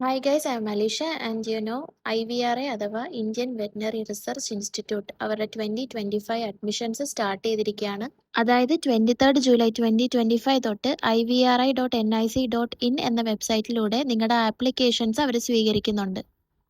Hi guys, I'm Alisha and IVRA അഥവാ Indian veterinary research institute അവരുടെ 2025 admissions start ചെയ്തിരിക്കുകയാണ്. അതായത് 23 ജൂലൈ 2025 തൊട്ട് ivri.nic.in എന്ന വെബ്സൈറ്റിലൂടെ നിങ്ങളുടെ ആപ്ലിക്കേഷൻസ് അവർ സ്വീകരിക്കുന്നുണ്ട്.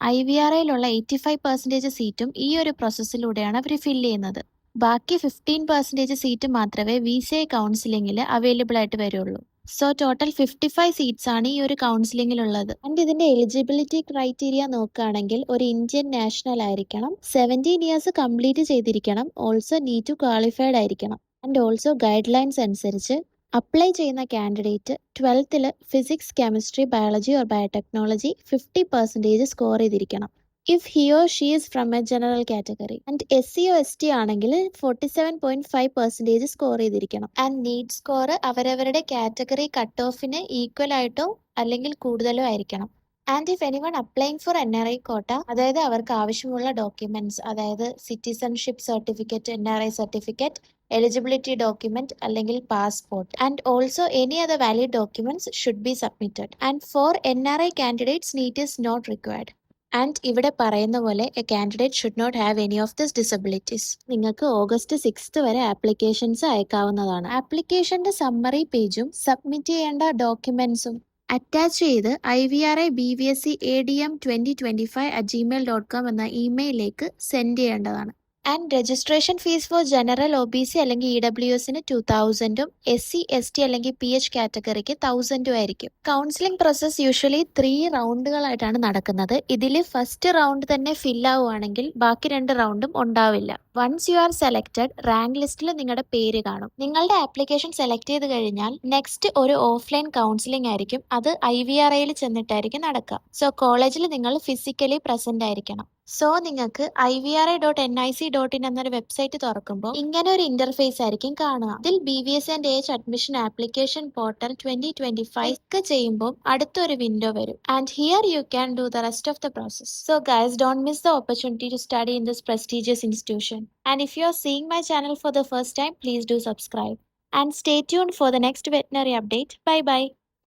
IVRAയിലുള്ള 85% സീറ്റും ഈ ഒരു പ്രോസസ്സിലൂടെയാണ് അവർ ഫില്ല് ചെയ്യുന്നത്. ബാക്കി 15% സീറ്റ് മാത്രമേ VCI കൗൺസിലിംഗിൽ അവൈലബിൾ ആയിട്ട് വരുള്ളൂ. സോ ടോട്ടൽ 55 സീറ്റ്സ് ആണ് ഈ ഒരു കൗൺസിലിംഗിലുള്ളത്. ആൻഡ് ഇതിന്റെ എലിജിബിലിറ്റി ക്രൈറ്റീരിയ നോക്കുകയാണെങ്കിൽ ഒരു ഇന്ത്യൻ നാഷണൽ ആയിരിക്കണം, 17 ഇയേഴ്സ് കംപ്ലീറ്റ് ചെയ്തിരിക്കണം, ഓൾസോ നീറ്റ് ടു ക്വാളിഫൈഡ് ആയിരിക്കണം. ആൻഡ് ഓൾസോ ഗൈഡ് ലൈൻസ് അനുസരിച്ച് അപ്ലൈ ചെയ്യുന്ന candidate 12th physics, chemistry, biology or biotechnology 50% score ചെയ്തിരിക്കണം. If he or she is from a general category. And SC or ST ആണെങ്കിൽ 47.5% score ചെയ്തിരിക്കണം. And NEET score അവരവരുടെ category cut ഓഫിന് equal ആയിട്ടോ അല്ലെങ്കിൽ കൂടുതലോ ആയിരിക്കണം. And if anyone applying for NRI quota, അതായത് അവർക്ക് ആവശ്യമുള്ള ഡോക്യുമെന്റ്സ്, അതായത് citizenship certificate, NRI certificate, eligibility document അല്ലെങ്കിൽ passport, and also any other valid documents should be submitted. And for NRI candidates NEET is not required. And ഇവിടെ പറയുന്ന പോലെ a candidate should not have any of this disabilities. നിങ്ങൾക്ക് August 6 വരെ applications അയക്കാവുന്നതാണ്. ആപ്ലിക്കേഷന്റെ summary പേജും submit ചെയ്യേണ്ട ഡോക്യുമെന്റ്സും attach ചെയ്ത് ivra.bvsc.adm2025@gmail.com എന്ന ഇമെയിലിലേക്ക് സെൻഡ് ചെയ്യേണ്ടതാണ്. And registration fees four general OBC അല്ലെങ്കിൽ EWSന് 2000ഉം SC ST അല്ലെങ്കിൽ PH കാറ്റഗറിക്ക് 1000ഉം ആയിരിക്കും. കൗൺസിലിംഗ് പ്രോസസ് യൂഷ്വലി 3 റൗണ്ടുകളായിട്ടാണ് നടക്കുന്നത്. ഇതിൽ ഫസ്റ്റ് റൗണ്ട് തന്നെ ഫിൽ ആവുകയാണെങ്കിൽ ബാക്കി 2 റൗണ്ടും ഉണ്ടാവില്ല. Once you are selected, rank ലിസ്റ്റിൽ നിങ്ങളുടെ പേര് കാണും. നിങ്ങളുടെ ആപ്ലിക്കേഷൻ സെലക്ട് ചെയ്ത് കഴിഞ്ഞാൽ നെക്സ്റ്റ് ഒരു ഓഫ്ലൈൻ കൗൺസിലിംഗ് ആയിരിക്കും. അത് IVRAയിൽ ചെന്നിട്ടായിരിക്കും നടക്കുക. സോ കോളേജിൽ നിങ്ങൾ ഫിസിക്കലി പ്രസന്റ് ആയിരിക്കണം. സോ നിങ്ങൾക്ക് ivra.nic.in എന്നൊരു വെബ്സൈറ്റ് തുറക്കുമ്പോൾ ഇങ്ങനെ ഒരു ഇന്റർഫേസ് ആയിരിക്കും കാണുക. ഇതിൽ BVS and AH admission application portal 2025 ചെയ്യുമ്പോൾ അടുത്തൊരു വിൻഡോ വരും. And here you can do the rest of the process. So guys, don't miss the opportunity to study in this prestigious institution. And if you are seeing my channel for the first time, please do subscribe. And stay tuned for the next veterinary update. Bye bye.